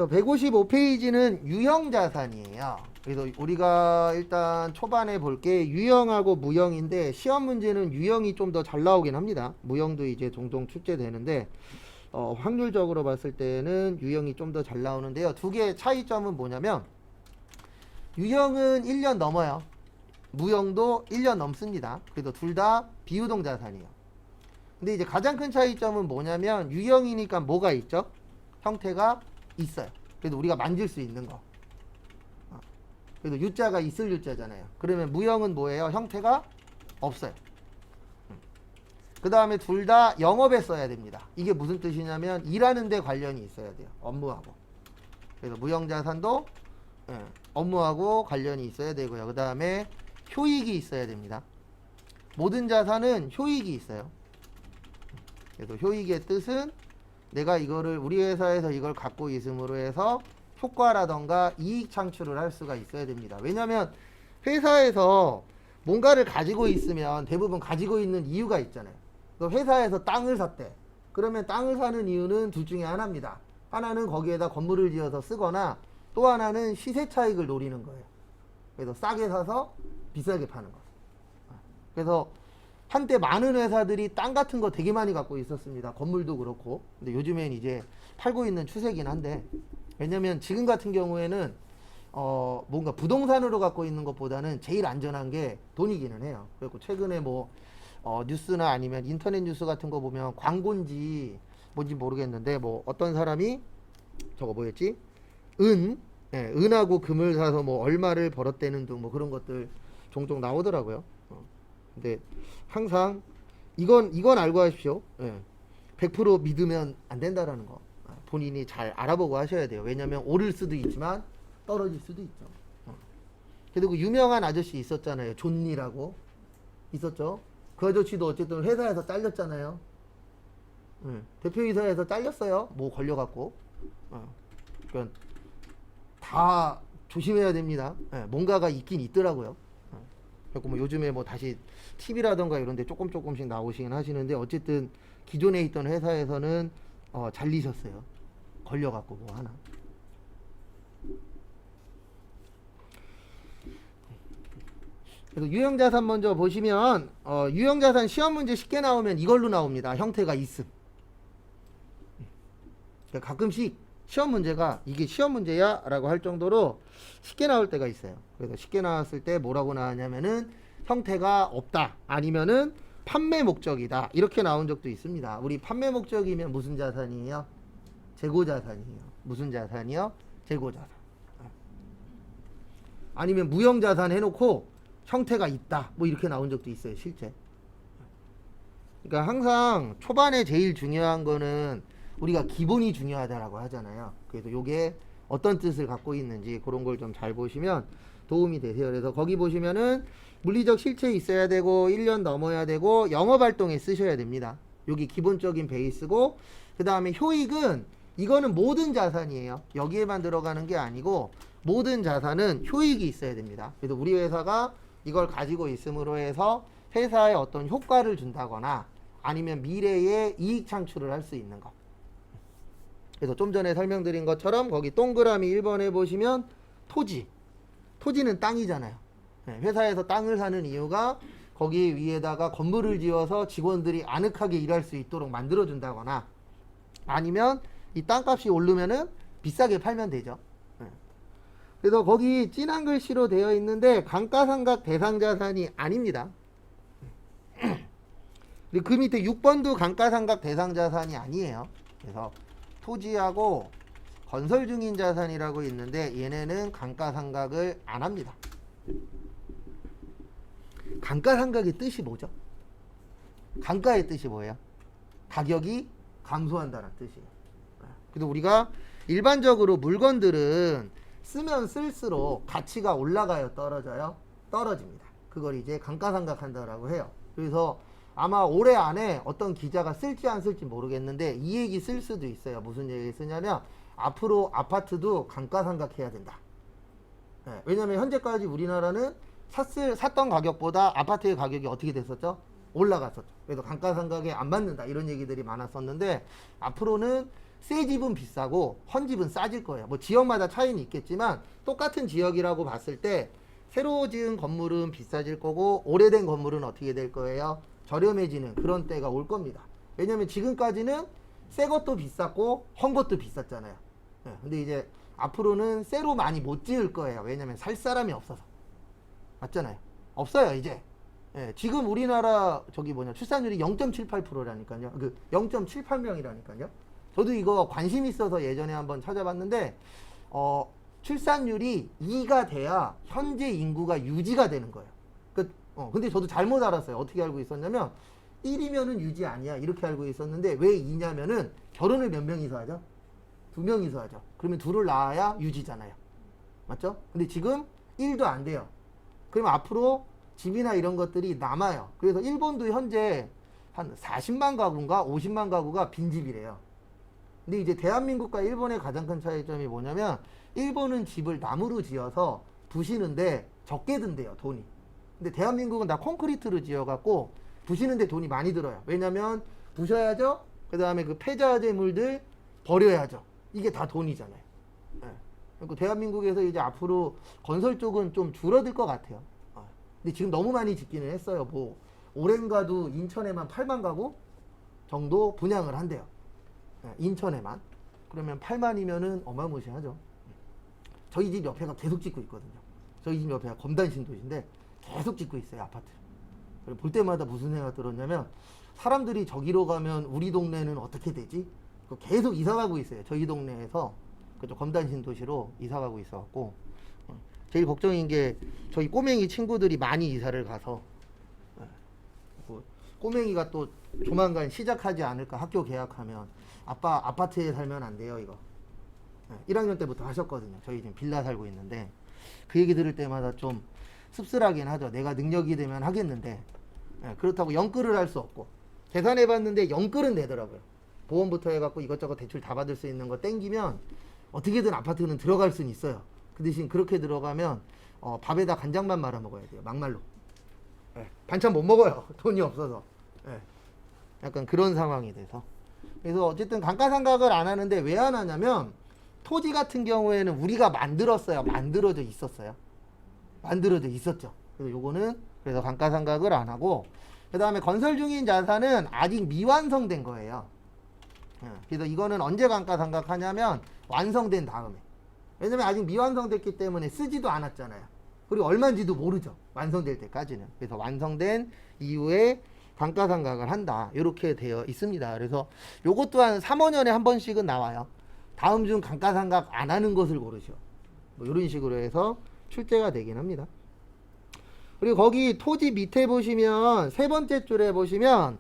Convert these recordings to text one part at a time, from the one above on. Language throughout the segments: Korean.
155페이지는 유형자산이에요. 그래서 우리가 일단 초반에 볼 게 유형하고 무형인데 시험 문제는 유형이 좀 더 잘 나오긴 합니다. 무형도 이제 종종 출제되는데 확률적으로 봤을 때는 유형이 좀 더 잘 나오는데요. 두 개의 차이점은 뭐냐면 유형은 1년 넘어요. 무형도 1년 넘습니다. 그래도 둘 다 비유동 자산이에요. 근데 이제 가장 큰 차이점은 뭐냐면 유형이니까 뭐가 있죠? 형태가 있어요. 그래도 우리가 만질 수 있는 거. 그래도 유자가 있을 유자잖아요. 그러면 무형은 뭐예요? 형태가 없어요. 그 다음에 둘 다 영업에 써야 됩니다. 이게 무슨 뜻이냐면 일하는 데 관련이 있어야 돼요. 업무하고. 그래서 무형자산도 업무하고 관련이 있어야 되고요. 그 다음에 효익이 있어야 됩니다. 모든 자산은 효익이 있어요. 그래서 효익의 뜻은 내가 이거를 우리 회사에서 이걸 갖고 있음으로 해서 효과라던가 이익 창출을 할 수가 있어야 됩니다. 왜냐하면 회사에서 뭔가를 가지고 있으면 대부분 가지고 있는 이유가 있잖아요. 회사에서 땅을 샀대. 그러면 땅을 사는 이유는 둘 중에 하나입니다. 하나는 거기에다 건물을 지어서 쓰거나 또 하나는 시세 차익을 노리는 거예요. 그래서 싸게 사서 비싸게 파는 거. 그래서 한때 많은 회사들이 땅 같은 거 되게 많이 갖고 있었습니다. 건물도 그렇고. 근데 요즘엔 이제 팔고 있는 추세긴 한데 왜냐면 지금 같은 경우에는 뭔가 부동산으로 갖고 있는 것보다는 제일 안전한 게 돈이기는 해요. 그리고 최근에 뭐 뉴스나 아니면 인터넷 뉴스 같은 거 보면 광고인지 뭔지 모르겠는데 뭐 어떤 사람이 저거 뭐였지? 은하고 금을 사서 뭐 얼마를 벌었대는 등 뭐 그런 것들 종종 나오더라고요. 근데 항상 이건 알고 하십시오. 100% 믿으면 안 된다라는 거. 본인이 잘 알아보고 하셔야 돼요. 왜냐면 오를 수도 있지만 떨어질 수도 있죠. 그리고 유명한 아저씨 있었잖아요. 존니라고 있었죠. 그 아저씨도 어쨌든 회사에서 잘렸잖아요. 대표이사에서 잘렸어요. 뭐 걸려갖고. 그러니까 다 조심해야 됩니다. 뭔가가 있긴 있더라고요. 그리고 뭐 요즘에 뭐 다시 TV라던가 이런 데 조금씩 나오시긴 하시는데 어쨌든 기존에 있던 회사에서는 잘리셨어요. 걸려갖고 뭐 하나. 그래서 유형자산 먼저 보시면 유형자산 시험 문제 쉽게 나오면 이걸로 나옵니다. 형태가 있음. 그러니까 가끔씩 시험 문제가 이게 시험 문제야? 라고 할 정도로 쉽게 나올 때가 있어요. 그래서 쉽게 나왔을 때 뭐라고 나왔냐면은 형태가 없다. 아니면은 판매 목적이다. 이렇게 나온 적도 있습니다. 우리 판매 목적이면 무슨 자산이에요? 재고자산이에요. 무슨 자산이요? 재고자산. 아니면 무형자산 해놓고 형태가 있다. 뭐 이렇게 나온 적도 있어요. 실제. 그러니까 항상 초반에 제일 중요한 거는 우리가 기본이 중요하다라고 하잖아요. 그래서 요게 어떤 뜻을 갖고 있는지 그런 걸 좀 잘 보시면 도움이 되세요. 그래서 거기 보시면은 물리적 실체 있어야 되고 1년 넘어야 되고 영업활동에 쓰셔야 됩니다. 여기 기본적인 베이스고 그 다음에 효익은 이거는 모든 자산이에요. 여기에만 들어가는 게 아니고 모든 자산은 효익이 있어야 됩니다. 그래서 우리 회사가 이걸 가지고 있음으로 해서 회사에 어떤 효과를 준다거나 아니면 미래에 이익 창출을 할 수 있는 것. 그래서 좀 전에 설명드린 것처럼 거기 동그라미 1번에 보시면 토지는 땅이잖아요. 회사에서 땅을 사는 이유가 거기 위에다가 건물을 지어서 직원들이 아늑하게 일할 수 있도록 만들어준다거나 아니면 이 땅값이 오르면은 비싸게 팔면 되죠. 그래서 거기 진한 글씨로 되어 있는데 감가상각 대상자산이 아닙니다. 그리고 그 밑에 6번도 감가상각 대상자산이 아니에요. 그래서 토지하고 건설 중인 자산이라고 있는데 얘네는 감가상각을 안 합니다. 감가상각의 뜻이 뭐죠? 감가의 뜻이 뭐예요? 가격이 감소한다는 뜻이에요. 그래서 우리가 일반적으로 물건들은 쓰면 쓸수록 가치가 올라가요, 떨어져요? 떨어집니다. 그걸 이제 감가상각한다라고 해요. 그래서 아마 올해 안에 어떤 기자가 쓸지 안 쓸지 모르겠는데 이 얘기 쓸 수도 있어요. 무슨 얘기 쓰냐면 앞으로 아파트도 감가상각해야 된다. 왜냐면 현재까지 우리나라는 샀던 가격보다 아파트의 가격이 어떻게 됐었죠? 올라갔었죠. 그래서 감가상각에 안 맞는다 이런 얘기들이 많았었는데 앞으로는 새 집은 비싸고 헌 집은 싸질 거예요. 뭐 지역마다 차이는 있겠지만 똑같은 지역이라고 봤을 때 새로 지은 건물은 비싸질 거고 오래된 건물은 어떻게 될 거예요? 저렴해지는 그런 때가 올 겁니다. 왜냐면 지금까지는 새 것도 비쌌고 헌 것도 비쌌잖아요. 네, 근데 이제 앞으로는 새로 많이 못 지을 거예요. 왜냐면 살 사람이 없어서. 맞잖아요. 없어요 이제. 예, 지금 우리나라 출산율이 0.78%라니까요. 그 0.78명이라니까요. 저도 이거 관심 있어서 예전에 한번 찾아봤는데 출산율이 2가 돼야 현재 인구가 유지가 되는 거예요. 근데 저도 잘못 알았어요. 어떻게 알고 있었냐면 1이면은 유지 아니야 이렇게 알고 있었는데 왜 2냐면은 결혼을 몇 명이서 하죠? 2명이서 하죠. 그러면 둘을 낳아야 유지잖아요. 맞죠? 근데 지금 1도 안 돼요. 그러면 앞으로 집이나 이런 것들이 남아요. 그래서 일본도 현재 한 40만 가구인가 50만 가구가 빈집이래요. 근데 이제 대한민국과 일본의 가장 큰 차이점이 뭐냐면 일본은 집을 나무로 지어서 부시는데 적게 든대요 돈이. 근데 대한민국은 다 콘크리트로 지어갖고 부시는데 돈이 많이 들어요. 왜냐면 부셔야죠. 그 다음에 그 폐자재물들 버려야죠. 이게 다 돈이잖아요. 네. 그리고 대한민국에서 이제 앞으로 건설 쪽은 좀 줄어들 것 같아요. 근데 지금 너무 많이 짓기는 했어요. 뭐 오랜가도 인천에만 8만 가구 정도 분양을 한대요. 인천에만. 그러면 8만이면은 어마무시하죠. 저희 집 옆에가 계속 짓고 있거든요. 저희 집 옆에가 검단 신도시인데 계속 짓고 있어요 아파트를. 볼 때마다 무슨 생각 들었냐면 사람들이 저기로 가면 우리 동네는 어떻게 되지? 계속 이사 가고 있어요. 저희 동네에서 그쪽 검단 신도시로 이사 가고 있어갖고 제일 걱정인 게 저희 꼬맹이 친구들이 많이 이사를 가서 꼬맹이가 또 조만간 시작하지 않을까. 학교 개학하면 아빠 아파트에 살면 안 돼요 이거. 1학년 때부터 하셨거든요. 저희 지금 빌라 살고 있는데 그 얘기 들을 때마다 좀 씁쓸하긴 하죠. 내가 능력이 되면 하겠는데 그렇다고 영끌을 할 수 없고 계산해 봤는데 영끌은 되더라고요. 보험부터 해갖고 이것저것 대출 다 받을 수 있는 거 땡기면 어떻게든 아파트는 들어갈 수는 있어요. 그 대신 그렇게 들어가면 밥에다 간장만 말아 먹어야 돼요. 막말로. 반찬 못 먹어요. 돈이 없어서. 약간 그런 상황이 돼서. 그래서 어쨌든 감가상각을 안 하는데 왜 안 하냐면 토지 같은 경우에는 우리가 만들었어요. 만들어져 있었어요. 만들어져 있었죠. 그래서 요거는 그래서 감가상각을 안 하고 그 다음에 건설 중인 자산은 아직 미완성된 거예요. 그래서 이거는 언제 감가상각하냐면 완성된 다음에. 왜냐면 아직 미완성됐기 때문에 쓰지도 않았잖아요. 그리고 얼마인지도 모르죠. 완성될 때까지는. 그래서 완성된 이후에 감가상각을 한다. 이렇게 되어 있습니다. 그래서 요것 또한 3, 5년에 한 번씩은 나와요. 다음 중 감가상각 안 하는 것을 고르시오. 뭐 이런 식으로 해서 출제가 되긴 합니다. 그리고 거기 토지 밑에 보시면 세 번째 줄에 보시면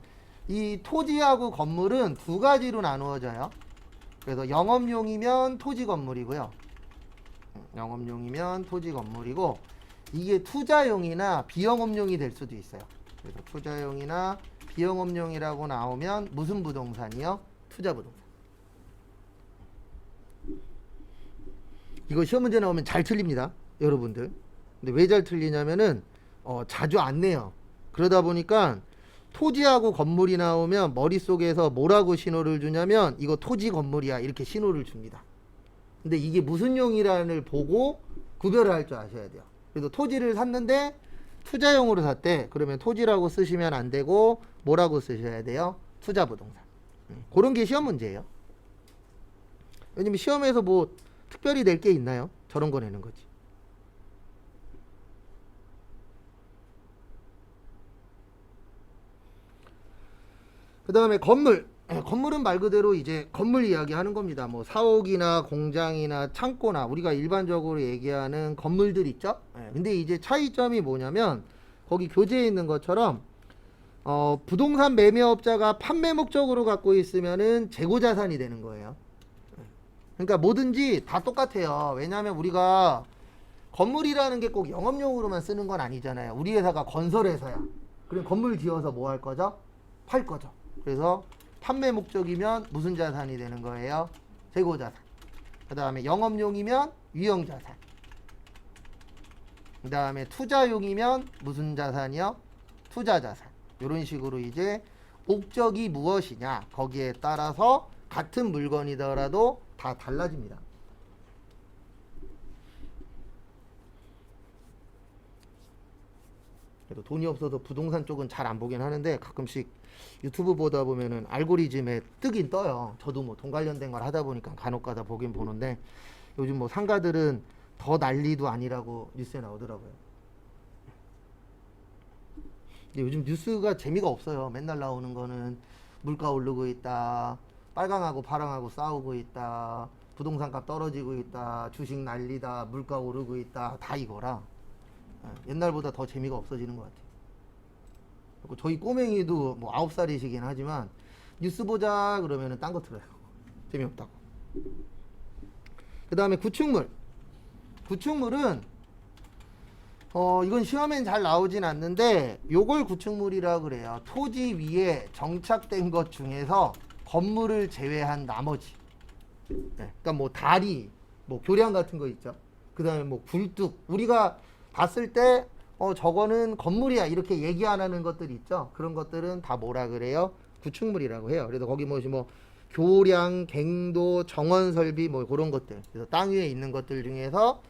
이 토지하고 건물은 두 가지로 나누어져요. 그래서 영업용이면 토지 건물이고요. 영업용이면 토지 건물이고 이게 투자용이나 비영업용이 될 수도 있어요. 그래서 투자용이나 비영업용이라고 나오면 무슨 부동산이요? 투자부동산. 이거 시험 문제 나오면 잘 틀립니다. 여러분들. 근데 왜 잘 틀리냐면은 자주 안 내요. 그러다 보니까 토지하고 건물이 나오면 머릿속에서 뭐라고 신호를 주냐면 이거 토지 건물이야 이렇게 신호를 줍니다. 근데 이게 무슨 용이란을 보고 구별을 할 줄 아셔야 돼요. 그래서 토지를 샀는데 투자용으로 샀대. 그러면 토지라고 쓰시면 안 되고 뭐라고 쓰셔야 돼요? 투자부동산. 그런 게 시험 문제예요. 왜냐면 시험에서 뭐 특별히 낼 게 있나요? 저런 거 내는 거지. 그 다음에 건물. 건물은 말 그대로 이제 건물 이야기 하는 겁니다. 뭐 사옥이나 공장이나 창고나 우리가 일반적으로 얘기하는 건물들 있죠. 근데 이제 차이점이 뭐냐면 거기 교재에 있는 것처럼 부동산 매매업자가 판매 목적으로 갖고 있으면은 재고자산이 되는 거예요. 그러니까 뭐든지 다 똑같아요. 왜냐하면 우리가 건물이라는 게 꼭 영업용으로만 쓰는 건 아니잖아요. 우리 회사가 건설회사야. 그럼 건물 지어서 뭐 할 거죠? 팔 거죠. 그래서 판매 목적이면 무슨 자산이 되는 거예요? 재고자산. 그 다음에 영업용이면 유형자산. 그 다음에 투자용이면 무슨 자산이요? 투자자산. 이런 식으로 이제 목적이 무엇이냐 거기에 따라서 같은 물건이더라도 다 달라집니다. 그래도 돈이 없어서 부동산 쪽은 잘 안 보긴 하는데 가끔씩 유튜브 보다 보면은 알고리즘에 뜨긴 떠요. 저도 뭐 돈 관련된 걸 하다 보니까 간혹가다 보긴 보는데 요즘 뭐 상가들은 더 난리도 아니라고 뉴스에 나오더라고요. 근데 요즘 뉴스가 재미가 없어요. 맨날 나오는 거는 물가 오르고 있다, 빨강하고 파랑하고 싸우고 있다, 부동산값 떨어지고 있다, 주식 난리다, 물가 오르고 있다, 다 이거라 옛날보다 더 재미가 없어지는 것 같아요. 그리고 저희 꼬맹이도 뭐 9살이시긴 하지만 뉴스 보자 그러면은 딴 거 틀어요. 재미없다고. 그 다음에 구축물. 구축물은 이건 시험엔 잘 나오진 않는데 요걸 구축물이라 그래요. 토지 위에 정착된 것 중에서 건물을 제외한 나머지. 네, 그러니까 뭐 다리, 뭐 교량 같은 거 있죠. 그 다음에 뭐 굴뚝. 우리가 봤을 때 저거는 건물이야 이렇게 얘기 안 하는 것들 있죠. 그런 것들은 다 뭐라 그래요? 구축물이라고 해요. 그래서 거기 뭐 교량, 갱도, 정원 설비 뭐 그런 것들. 그래서 땅 위에 있는 것들 중에서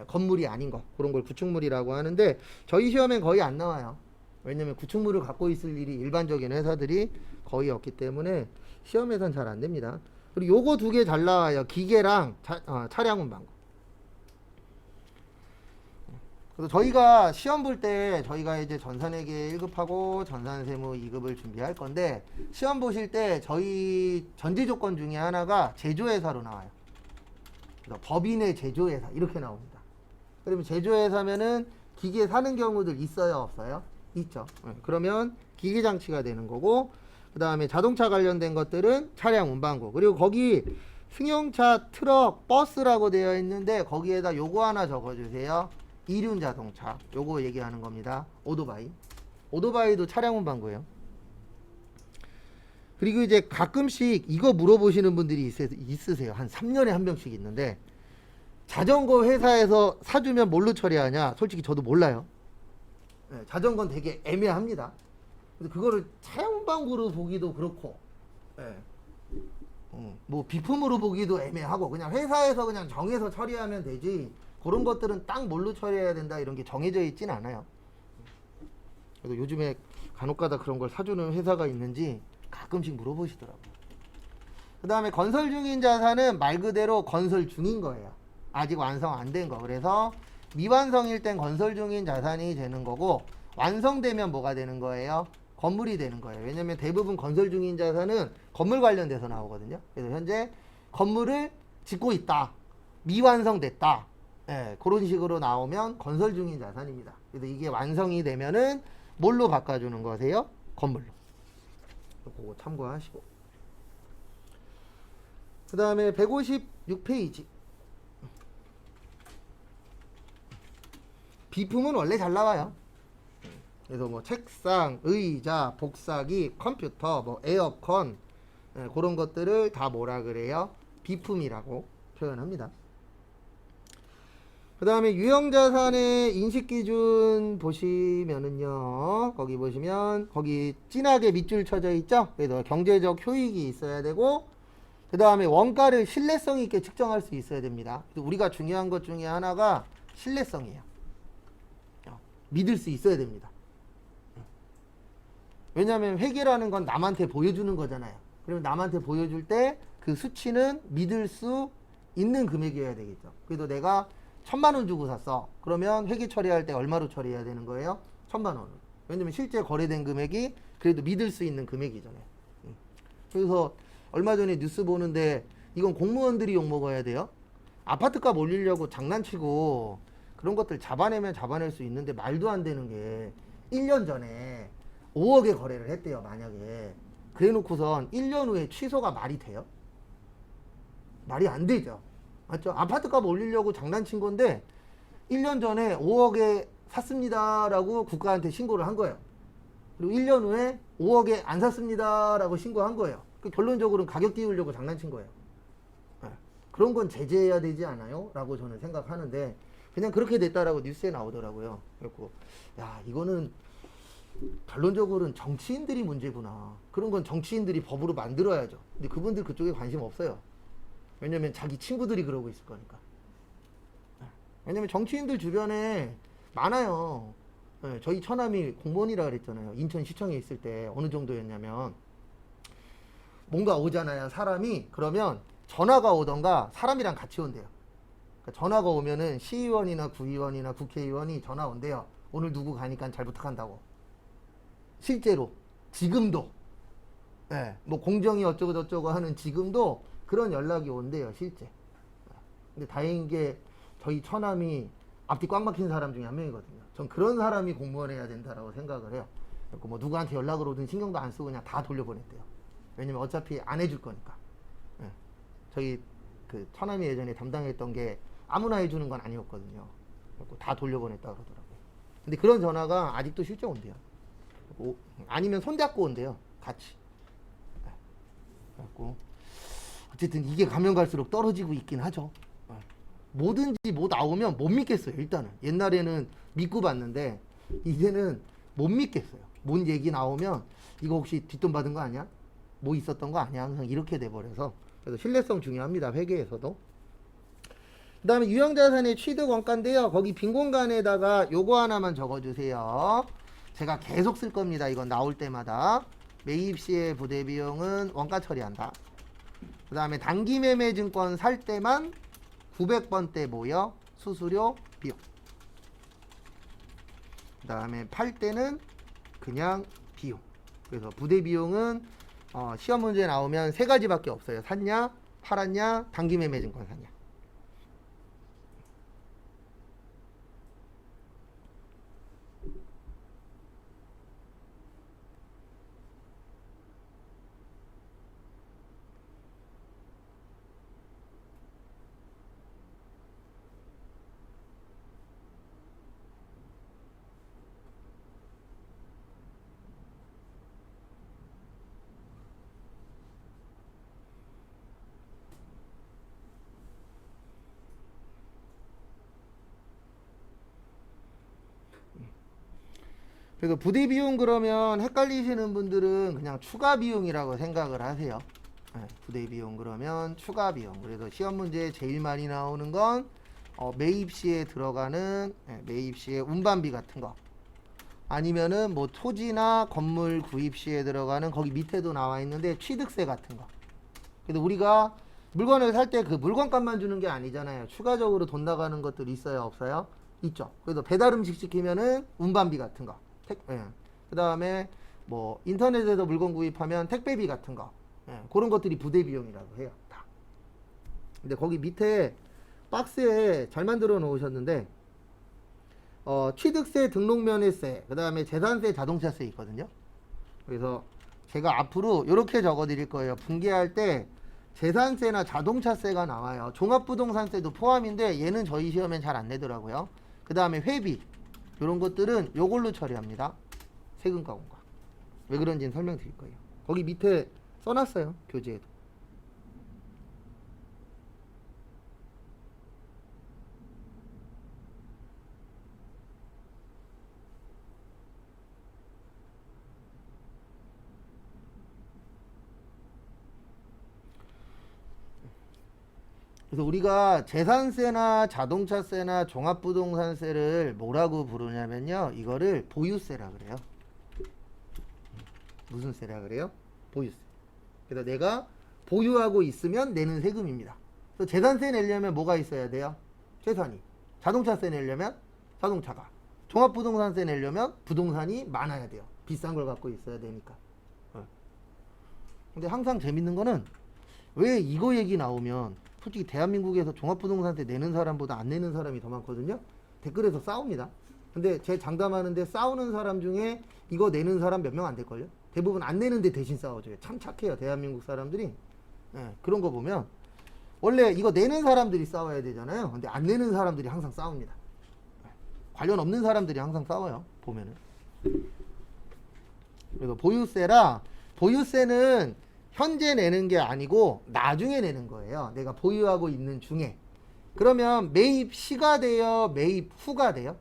건물이 아닌 거 그런 걸 구축물이라고 하는데 저희 시험엔 거의 안 나와요. 왜냐면 구축물을 갖고 있을 일이 일반적인 회사들이 거의 없기 때문에 시험에선 잘 안 됩니다. 그리고 요거 두 개 잘 나와요. 기계랑 차량 운반고. 그래서 저희가 시험 볼 때 저희가 이제 전산회계 1급하고 전산세무 2급을 준비할 건데 시험 보실 때 저희 전제 조건 중에 하나가 제조회사로 나와요. 그래서 법인의 제조회사 이렇게 나옵니다. 그러면 제조회사면은 기계 사는 경우들 있어요, 없어요? 있죠. 그러면 기계장치가 되는 거고 그 다음에 자동차 관련된 것들은 차량 운반고 그리고 거기 승용차, 트럭, 버스라고 되어 있는데 거기에다 요거 하나 적어주세요. 이륜 자동차 요거 얘기하는 겁니다. 오토바이. 오토바이도 차량 운반고예요. 그리고 이제 가끔씩 이거 물어보시는 분들이 있으세요. 한 3년에 한 명씩 있는데 자전거 회사에서 사주면 뭘로 처리하냐? 솔직히 저도 몰라요. 네, 자전거는 되게 애매합니다. 그래서 그거를 차량 운반구로 보기도 그렇고 네. 뭐 비품으로 보기도 애매하고 그냥 회사에서 그냥 정해서 처리하면 되지 그런 것들은 딱 뭘로 처리해야 된다 이런 게 정해져 있진 않아요. 그래도 요즘에 간혹가다 그런 걸 사주는 회사가 있는지 가끔씩 물어보시더라고요. 그 다음에 건설 중인 자산은 말 그대로 건설 중인 거예요. 아직 완성 안 된 거. 그래서 미완성일 땐 건설 중인 자산이 되는 거고 완성되면 뭐가 되는 거예요? 건물이 되는 거예요. 왜냐면 대부분 건설 중인 자산은 건물 관련돼서 나오거든요. 그래서 현재 건물을 짓고 있다. 미완성됐다. 예, 그런 식으로 나오면 건설 중인 자산입니다. 그래서 이게 완성이 되면은 뭘로 바꿔주는 거세요? 건물로. 그거 참고하시고. 그 다음에 156페이지. 비품은 원래 잘 나와요. 그래서 뭐 책상, 의자, 복사기, 컴퓨터, 뭐 에어컨 그런 것들을 다 뭐라 그래요? 비품이라고 표현합니다. 그 다음에 유형자산의 인식기준 보시면은요, 거기 보시면 거기 진하게 밑줄 쳐져 있죠? 그래서 경제적 효익이 있어야 되고 그 다음에 원가를 신뢰성 있게 측정할 수 있어야 됩니다. 우리가 중요한 것 중에 하나가 신뢰성이에요. 믿을 수 있어야 됩니다. 왜냐하면 회계라는 건 남한테 보여주는 거잖아요. 그러면 남한테 보여줄 때 그 수치는 믿을 수 있는 금액이어야 되겠죠. 그래도 내가 1,000만 원 주고 샀어. 그러면 회계 처리할 때 얼마로 처리해야 되는 거예요? 1,000만 원. 왜냐면 실제 거래된 금액이 그래도 믿을 수 있는 금액이잖아요. 그래서 얼마 전에 뉴스 보는데 이건 공무원들이 욕먹어야 돼요. 아파트값 올리려고 장난치고 그런 것들 잡아내면 잡아낼 수 있는데 말도 안 되는 게 1년 전에 5억에 거래를 했대요. 만약에 그래 놓고선 1년 후에 취소가 말이 돼요? 말이 안 되죠. 맞죠? 아파트값 올리려고 장난친 건데 1년 전에 5억에 샀습니다 라고 국가한테 신고를 한 거예요. 그리고 1년 후에 5억에 안 샀습니다 라고 신고한 거예요. 결론적으로는 가격 띄우려고 장난친 거예요. 그런 건 제재해야 되지 않아요? 라고 저는 생각하는데 그냥 그렇게 됐다라고 뉴스에 나오더라고요. 그래서 야 이거는 결론적으로는 정치인들이 문제구나. 그런 건 정치인들이 법으로 만들어야죠. 근데 그분들 그쪽에 관심 없어요. 왜냐면 자기 친구들이 그러고 있을 거니까. 왜냐면 정치인들 주변에 많아요. 네, 저희 처남이 공무원이라 그랬잖아요. 인천시청에 있을 때 어느 정도였냐면 뭔가 오잖아요. 사람이. 그러면 전화가 오던가 사람이랑 같이 온대요. 그러니까 전화가 오면은 시의원이나 구의원이나 국회의원이 전화 온대요. 오늘 누구 가니까 잘 부탁한다고. 실제로 지금도 뭐 공정이 어쩌고 저쩌고 하는 지금도 그런 연락이 온대요. 실제. 근데 다행인 게 저희 처남이 앞뒤 꽉 막힌 사람 중에 한 명이거든요. 전 그런 사람이 공무원 해야 된다라고 생각을 해요. 뭐 누구한테 연락을 오든 신경도 안 쓰고 그냥 다 돌려보냈대요. 왜냐면 어차피 안 해줄 거니까. 저희 그 처남이 예전에 담당했던 게 아무나 해주는 건 아니었거든요. 다 돌려보냈다 그러더라고요. 근데 그런 전화가 아직도 실제 온대요. 아니면 손잡고 온대요. 같이. 그래갖고 어쨌든 이게 가면 갈수록 떨어지고 있긴 하죠. 뭐든지 뭐 나오면 못 믿겠어요. 일단은 옛날에는 믿고 봤는데 이제는 못 믿겠어요. 뭔 얘기 나오면 이거 혹시 뒷돈 받은 거 아니야? 뭐 있었던 거 아니야? 항상 이렇게 돼버려서. 그래서 신뢰성 중요합니다. 회계에서도. 그 다음에 유형자산의 취득 원가인데요. 거기 빈 공간에다가 요거 하나만 적어주세요. 제가 계속 쓸 겁니다. 이건 나올 때마다. 매입 시의 부대 비용은 원가 처리한다. 그 다음에 단기 매매 증권 살 때만 900번대 모여 수수료 비용. 그 다음에 팔 때는 그냥 비용. 그래서 부대 비용은 시험 문제 나오면 세 가지밖에 없어요. 샀냐, 팔았냐, 단기 매매 증권 샀냐. 그래서 부대 비용 그러면 헷갈리시는 분들은 그냥 추가 비용이라고 생각을 하세요. 부대 비용 그러면 추가 비용. 그래서 시험 문제에 제일 많이 나오는 건 매입 시에 들어가는 매입 시에 운반비 같은 거. 아니면은 뭐 토지나 건물 구입 시에 들어가는 거기 밑에도 나와 있는데 취득세 같은 거. 그래서 우리가 물건을 살 때 그 물건값만 주는 게 아니잖아요. 추가적으로 돈 나가는 것들이 있어요, 없어요? 있죠. 그래서 배달 음식 시키면은 운반비 같은 거. 그 다음에 뭐 인터넷에서 물건 구입하면 택배비 같은 거. 그런 것들이 부대 비용이라고 해요. 다. 근데 거기 밑에 박스에 잘 만들어 놓으셨는데 취득세, 등록면허세, 그 다음에 재산세, 자동차세 있거든요. 그래서 제가 앞으로 이렇게 적어 드릴 거예요. 분개할 때 재산세나 자동차세가 나와요. 종합부동산세도 포함인데 얘는 저희 시험엔 잘 안 내더라고요. 그 다음에 회비 이런 것들은 요걸로 처리합니다. 세금과 공과. 왜 그런지는 설명드릴 거예요. 거기 밑에 써놨어요. 교재에도. 그래서 우리가 재산세나 자동차세나 종합부동산세를 뭐라고 부르냐면요. 이거를 보유세라 그래요. 무슨 세라 그래요? 보유세. 그래서 내가 보유하고 있으면 내는 세금입니다. 그래서 재산세 내려면 뭐가 있어야 돼요? 재산이. 자동차세 내려면 자동차가. 종합부동산세 내려면 부동산이 많아야 돼요. 비싼 걸 갖고 있어야 되니까. 근데 항상 재밌는 거는 왜 이거 얘기 나오면 솔직히 대한민국에서 종합부동산세 내는 사람보다 안 내는 사람이 더 많거든요. 댓글에서 싸웁니다. 근데 제 장담하는데 싸우는 사람 중에 이거 내는 사람 몇 명 안 될걸요? 대부분 안 내는데 대신 싸워줘요. 참 착해요. 대한민국 사람들이. 그런 거 보면 원래 이거 내는 사람들이 싸워야 되잖아요. 근데 안 내는 사람들이 항상 싸웁니다. 관련 없는 사람들이 항상 싸워요. 보면은. 그래서 보유세라, 보유세는 현재 내는 게 아니고 나중에 내는 거예요. 내가 보유하고 있는 중에. 그러면 매입 시가 돼요? 매입 후가 돼요?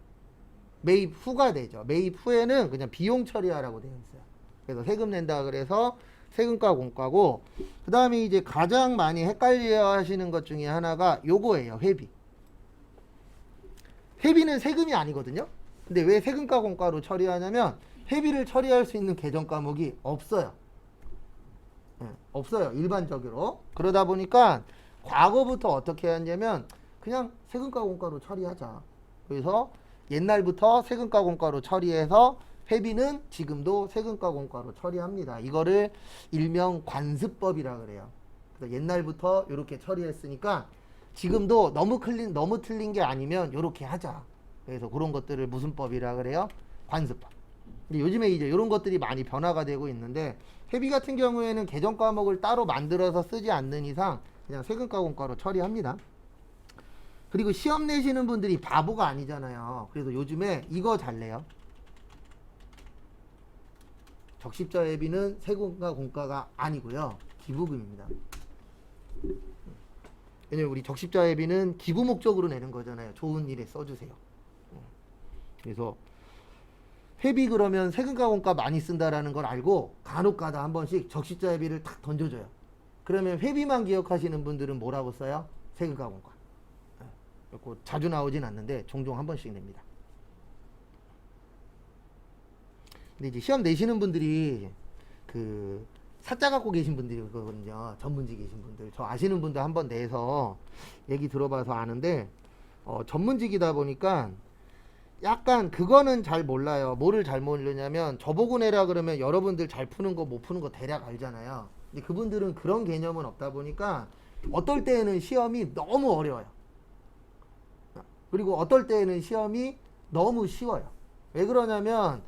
매입 후가 되죠. 매입 후에는 그냥 비용 처리하라고 되어 있어요. 그래서 세금 낸다 그래서 세금과 공과고, 그 다음에 이제 가장 많이 헷갈려 하시는 것 중에 하나가 요거예요. 회비. 회비는 세금이 아니거든요. 근데 왜 세금과 공과로 처리하냐면 회비를 처리할 수 있는 계정 과목이 없어요. 없어요. 일반적으로. 그러다 보니까 과거부터 어떻게 했냐면 그냥 세금과 공과로 처리하자. 그래서 옛날부터 세금과 공과로 처리해서 회비는 지금도 세금과 공과로 처리합니다. 이거를 일명 관습법이라 그래요. 그래서 옛날부터 이렇게 처리했으니까 지금도 너무 틀린 게 아니면 이렇게 하자. 그래서 그런 것들을 무슨 법이라 그래요? 관습법. 근데 요즘에 이제 이런 것들이 많이 변화가 되고 있는데, 회비 같은 경우에는 계정 과목을 따로 만들어서 쓰지 않는 이상 그냥 세금과 공과로 처리합니다. 그리고 시험 내시는 분들이 바보가 아니잖아요. 그래서 요즘에 이거 잘 내요. 적십자 회비는 세금과 공과가 아니고요, 기부금입니다. 왜냐면 우리 적십자 회비는 기부 목적으로 내는 거잖아요. 좋은 일에 써주세요. 그래서 회비 그러면 세금과 공과 많이 쓴다라는 걸 알고 간혹가다 한 번씩 적십자 회비를 탁 던져줘요. 그러면 회비만 기억하시는 분들은 뭐라고 써요? 세금과 공과. 그리고 자주 나오진 않는데 종종 한 번씩 냅니다. 근데 이제 시험 내시는 분들이 그 사자 갖고 계신 분들이거든요. 전문직 계신 분들. 저 아시는 분들 한번 내서 얘기 들어봐서 아는데, 전문직이다 보니까 약간 그거는 잘 몰라요. 뭐를 잘 모르냐면 저보고 내라 그러면 여러분들 잘 푸는 거 못 푸는 거 대략 알잖아요. 근데 그분들은 그런 개념은 없다 보니까 어떨 때에는 시험이 너무 어려워요. 그리고 어떨 때에는 시험이 너무 쉬워요. 왜 그러냐면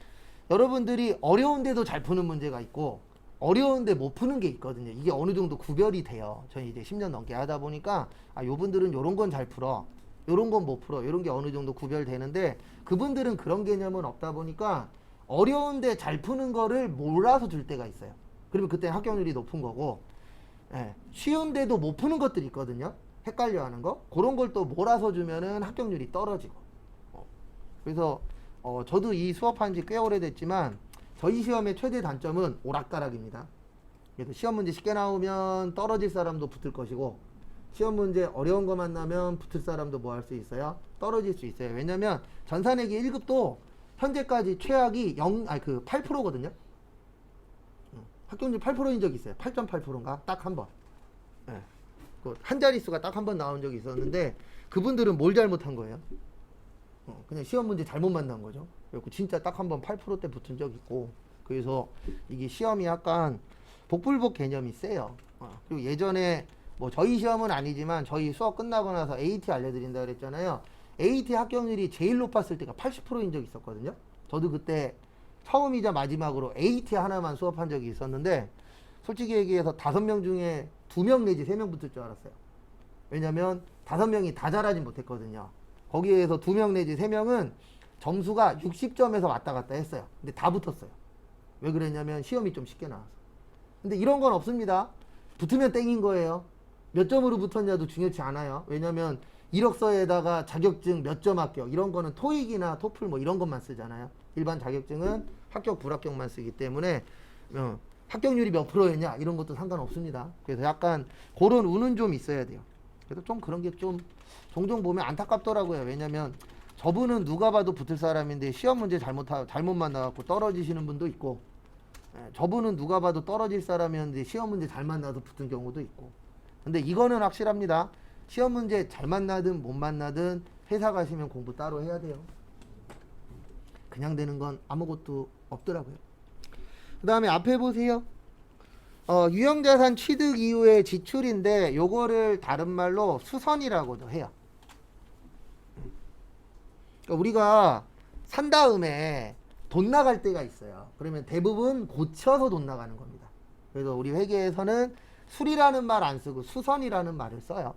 여러분들이 어려운데도 잘 푸는 문제가 있고 어려운데 못 푸는 게 있거든요. 이게 어느 정도 구별이 돼요. 저희 이제 10년 넘게 하다 보니까 요분들은 요런 건 잘 풀어, 요런 건 못 풀어, 요런 게 어느 정도 구별되는데, 그분들은 그런 개념은 없다 보니까 어려운데 잘 푸는 거를 몰아서 줄 때가 있어요. 그러면 그때 합격률이 높은 거고, 쉬운데도 못 푸는 것들이 있거든요. 헷갈려 하는 거. 그런 걸 또 몰아서 주면은 합격률이 떨어지고. 그래서 저도 이 수업한 지 꽤 오래됐지만 저희 시험의 최대 단점은 오락가락입니다. 그래서 시험 문제 쉽게 나오면 떨어질 사람도 붙을 것이고, 시험 문제 어려운 거 만나면 붙을 사람도 뭐 할 수 있어요? 떨어질 수 있어요. 왜냐면 전산회계 1급도 현재까지 최악이 8%거든요. 합격률 8%인 적이 있어요. 8.8%인가? 딱 한 번. 한 자릿수가 딱 한 번 나온 적이 있었는데, 그분들은 뭘 잘못한 거예요? 그냥 시험 문제 잘못 만난 거죠. 그래서 진짜 딱 한 번 8%대 붙은 적 있고, 그래서 이게 시험이 약간 복불복 개념이 세요. 그리고 예전에 뭐 저희 시험은 아니지만 저희 수업 끝나고 나서 AT 알려드린다 그랬잖아요. AT 합격률이 제일 높았을 때가 80%인 적이 있었거든요. 저도 그때 처음이자 마지막으로 AT 하나만 수업한 적이 있었는데, 솔직히 얘기해서 5명 중에 2명 내지 3명 붙을 줄 알았어요. 왜냐면 5명이 다 잘하진 못했거든요. 거기에서 2명 내지 3명은 점수가 60점에서 왔다 갔다 했어요. 근데 다 붙었어요. 왜 그랬냐면 시험이 좀 쉽게 나와서. 근데 이런 건 없습니다. 붙으면 땡인 거예요. 몇 점으로 붙었냐도 중요치 않아요. 왜냐면 이력서에다가 자격증 몇 점 합격, 이런 거는 토익이나 토플 뭐 이런 것만 쓰잖아요. 일반 자격증은 합격 불합격만 쓰기 때문에 합격률이 몇 프로였냐 이런 것도 상관없습니다. 그래서 약간 그런 운은 좀 있어야 돼요. 그래서 좀 그런 게 좀 종종 보면 안타깝더라고요. 왜냐면 저분은 누가 봐도 붙을 사람인데 시험 문제 잘못 만나갖고 떨어지시는 분도 있고, 저분은 누가 봐도 떨어질 사람이었는데 시험 문제 잘 만나서 붙은 경우도 있고. 근데 이거는 확실합니다. 시험 문제 잘 만나든 못 만나든 회사 가시면 공부 따로 해야 돼요. 그냥 되는 건 아무것도 없더라고요. 그 다음에 앞에 보세요. 유형자산 취득 이후의 지출인데 요거를 다른 말로 수선이라고도 해요. 그러니까 우리가 산 다음에 돈 나갈 때가 있어요. 그러면 대부분 고쳐서 돈 나가는 겁니다. 그래서 우리 회계에서는 수리라는 말 안 쓰고 수선이라는 말을 써요.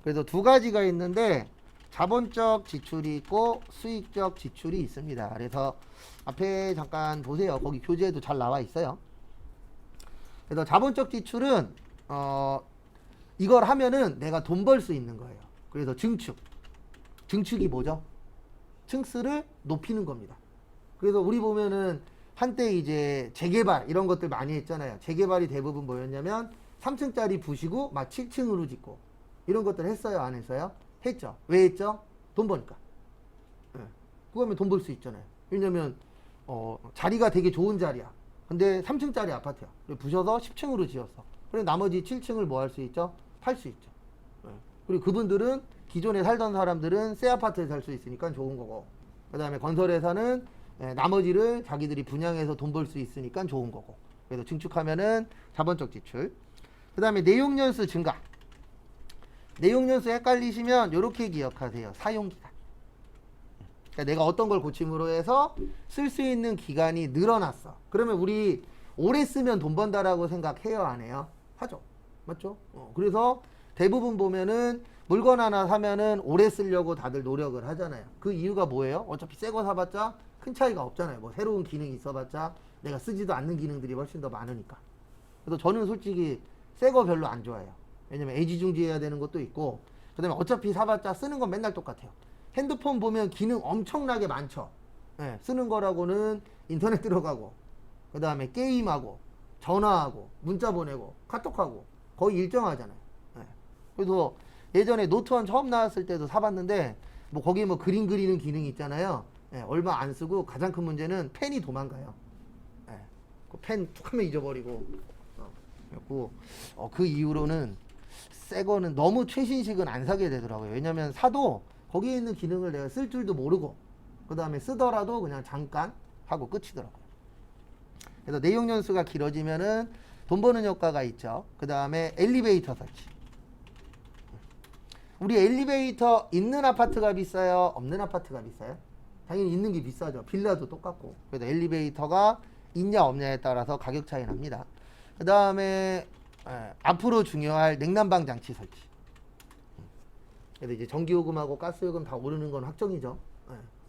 그래서 두 가지가 있는데 자본적 지출이 있고 수익적 지출이 있습니다. 그래서 앞에 잠깐 보세요. 거기 교재에도 잘 나와 있어요. 그래서 자본적 지출은 이걸 하면은 내가 돈 벌 수 있는 거예요. 그래서 증축이 뭐죠? 층수를 높이는 겁니다. 그래서 우리 보면은 한때 이제 재개발 이런 것들 많이 했잖아요. 재개발이 대부분 뭐였냐면 3층짜리 부시고 막 7층으로 짓고 이런 것들 했어요, 안 했어요? 했죠. 왜 했죠? 돈 버니까. 예. 그거면 돈 벌 수 있잖아요. 왜냐면 자리가 되게 좋은 자리야. 근데 3층짜리 아파트야. 부셔서 10층으로 지었어. 그리고 나머지 7층을 뭐 할 수 있죠? 팔 수 있죠. 예. 그리고 그분들은 기존에 살던 사람들은 새 아파트에 살 수 있으니까 좋은 거고, 그 다음에 건설회사는 나머지를 자기들이 분양해서 돈 벌 수 있으니까 좋은 거고. 그래서 증축하면은 자본적 지출. 그 다음에 내용연수 증가. 내용연수 헷갈리시면 이렇게 기억하세요. 사용기간. 그러니까 내가 어떤 걸 고침으로 해서 쓸 수 있는 기간이 늘어났어. 그러면 우리 오래 쓰면 돈 번다라고 생각해요, 안 해요? 하죠. 맞죠? 그래서 대부분 보면은 물건 하나 사면은 오래 쓰려고 다들 노력을 하잖아요. 그 이유가 뭐예요? 어차피 새 거 사봤자 큰 차이가 없잖아요. 뭐 새로운 기능이 있어봤자 내가 쓰지도 않는 기능들이 훨씬 더 많으니까. 그래서 저는 솔직히 새 거 별로 안 좋아해요. 왜냐면 애지중지해야 되는 것도 있고, 그 다음에 어차피 사봤자 쓰는 건 맨날 똑같아요. 핸드폰 보면 기능 엄청나게 많죠. 예, 쓰는 거라고는 인터넷 들어가고, 그 다음에 게임하고, 전화하고, 문자 보내고, 카톡하고 거의 일정하잖아요. 예. 그래서 예전에 노트원 처음 나왔을 때도 사봤는데 뭐 거기 뭐 그림 그리는 기능이 있잖아요. 예, 얼마 안 쓰고 가장 큰 문제는 펜이 도망가요. 예, 그 펜 툭 하면 잊어버리고. 그 이후로는 새 거는 너무 최신식은 안 사게 되더라고요. 왜냐면 사도 거기에 있는 기능을 내가 쓸 줄도 모르고, 그 다음에 쓰더라도 그냥 잠깐 하고 끝이더라고요. 그래서 내용 연수가 길어지면은 돈 버는 효과가 있죠. 그 다음에 엘리베이터 설치. 우리 엘리베이터 있는 아파트가 비싸요? 없는 아파트가 비싸요? 당연히 있는 게 비싸죠. 빌라도 똑같고. 그래서 엘리베이터가 있냐 없냐에 따라서 가격 차이 납니다. 그 다음에 앞으로 중요할 냉난방 장치 설치. 그래서 이제 전기요금하고 가스요금 다 오르는 건 확정이죠.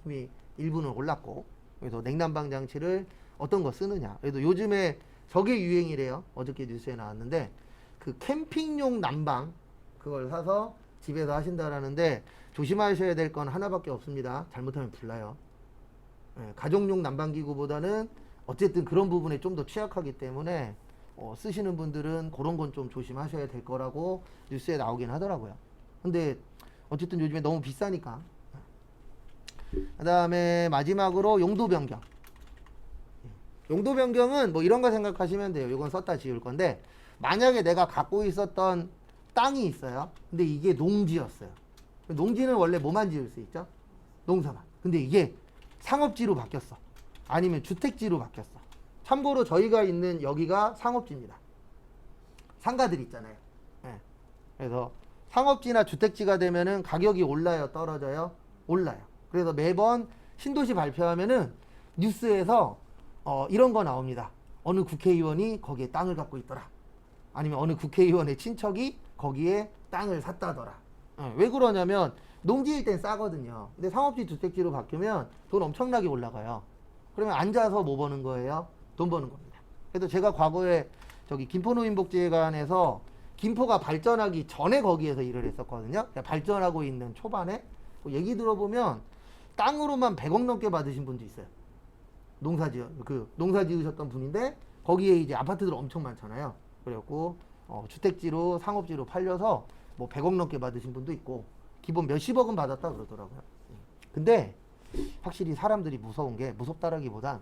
이미 일부는 올랐고. 그래서 냉난방 장치를 어떤 거 쓰느냐. 그래도 요즘에 저게 유행이래요. 어저께 뉴스에 나왔는데 그 캠핑용 난방 그걸 사서 집에서 하신다라는데 조심하셔야 될 건 하나밖에 없습니다. 잘못하면 불나요. 가정용 난방기구보다는 어쨌든 그런 부분에 좀 더 취약하기 때문에 쓰시는 분들은 그런 건 좀 조심하셔야 될 거라고 뉴스에 나오긴 하더라고요. 근데 어쨌든 요즘에 너무 비싸니까. 그 다음에 마지막으로 용도 변경. 용도 변경은 뭐 이런 거 생각하시면 돼요. 이건 썼다 지울 건데, 만약에 내가 갖고 있었던 땅이 있어요. 근데 이게 농지였어요. 농지는 원래 뭐만 지을 수 있죠? 농사만. 근데 이게 상업지로 바뀌었어. 아니면 주택지로 바뀌었어. 참고로 저희가 있는 여기가 상업지입니다. 상가들 있잖아요. 네. 그래서 상업지나 주택지가 되면은 가격이 올라요, 떨어져요? 올라요. 그래서 매번 신도시 발표하면은 뉴스에서 이런 거 나옵니다. 어느 국회의원이 거기에 땅을 갖고 있더라. 아니면 어느 국회의원의 친척이 거기에 땅을 샀다더라. 왜 그러냐면 농지일 땐 싸거든요. 근데 상업지 주택지로 바뀌면 돈 엄청나게 올라가요. 그러면 앉아서 뭐 버는 거예요? 돈 버는 겁니다. 그래서 제가 과거에 저기 김포노인복지회관에서 김포가 발전하기 전에 거기에서 일을 했었거든요. 발전하고 있는 초반에 얘기 들어보면 땅으로만 100억 넘게 받으신 분도 있어요. 농사 지으셨던 분인데 거기에 이제 아파트들 엄청 많잖아요. 그래갖고 주택지로 상업지로 팔려서 뭐 100억 넘게 받으신 분도 있고 기본 몇십억은 받았다 그러더라고요. 근데 확실히 사람들이 무서운 게, 무섭다라기보단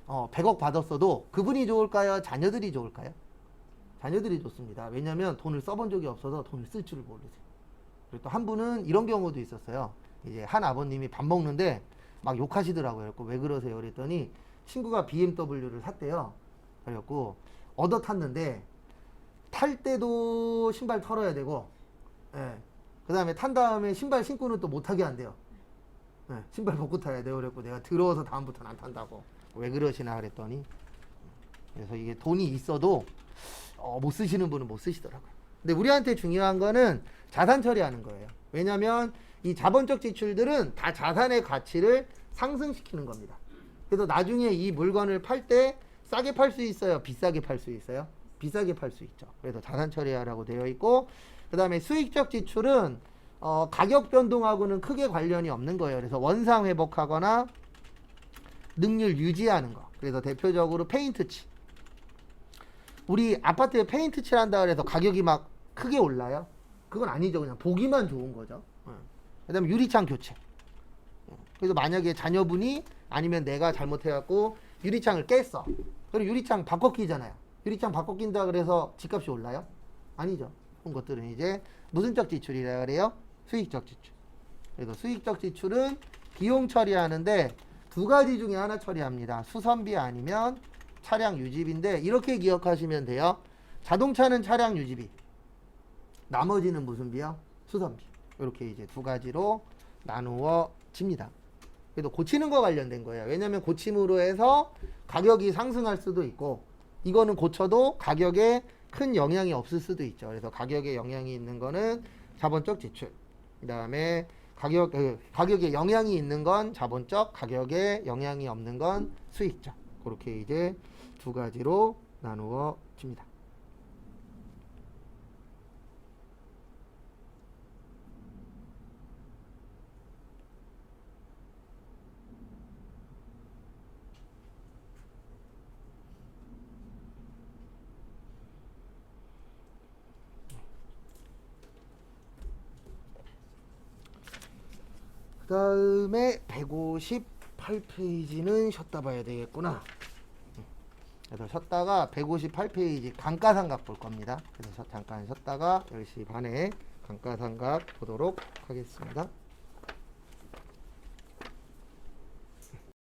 100억 받았어도 그분이 좋을까요? 자녀들이 좋을까요? 자녀들이 좋습니다. 왜냐면 돈을 써본 적이 없어서 돈을 쓸 줄을 모르세요. 그리고 또 한 분은 이런 경우도 있었어요. 이제 한 아버님이 밥 먹는데 막 욕하시더라고요. 왜 그러세요? 그랬더니 친구가 BMW를 샀대요. 그래갖고 얻어 탔는데 탈 때도 신발 털어야 되고, 그 다음에 탄 다음에 신발 신고는 또 못하게 한대요. 신발 벗고 타야 돼요. 그랬고 내가 더러워서 다음부터는 안 탄다고. 왜 그러시나 그랬더니, 그래서 이게 돈이 있어도 못 쓰시는 분은 못 쓰시더라고요. 근데 우리한테 중요한 거는 자산 처리하는 거예요. 왜냐면 이 자본적 지출들은 다 자산의 가치를 상승시키는 겁니다. 그래서 나중에 이 물건을 팔 때 싸게 팔 수 있어요? 비싸게 팔 수 있어요? 비싸게 팔 수 있죠. 그래서 자산 처리하라고 되어 있고, 그 다음에 수익적 지출은 가격 변동하고는 크게 관련이 없는 거예요. 그래서 원상 회복하거나 능률 유지하는 거. 그래서 대표적으로 페인트 칠. 우리 아파트에 페인트 칠한다 그래서 가격이 막 크게 올라요? 그건 아니죠. 그냥 보기만 좋은 거죠. 그다음에 유리창 교체. 그래서 만약에 자녀분이 아니면 내가 잘못해갖고 유리창을 깼어. 그럼 유리창 바꿔 끼잖아요. 유리창 바꿔 낀다 그래서 집값이 올라요? 아니죠. 그런 것들은 이제 무슨적 지출이라 그래요? 수익적 지출. 그래서 수익적 지출은 비용 처리하는데 두 가지 중에 하나 처리합니다. 수선비 아니면 차량 유지비인데 이렇게 기억하시면 돼요. 자동차는 차량 유지비. 나머지는 무슨 비요? 수선비. 이렇게 이제 두 가지로 나누어집니다. 그래도 고치는 거 관련된 거예요. 왜냐면 고침으로 해서 가격이 상승할 수도 있고 이거는 고쳐도 가격에 큰 영향이 없을 수도 있죠. 그래서 가격에 영향이 있는 거는 자본적 지출. 그 다음에 가격에 영향이 있는 건 자본적, 가격에 영향이 없는 건 수익적. 그렇게 이제 두 가지로 나누어집니다. 그 다음에 158페이지는 쉬었다 봐야 되겠구나. 그래서 쉬었다가 158페이지 감가상각 볼 겁니다. 그래서 잠깐 쉬었다가 10시 반에 감가상각 보도록 하겠습니다.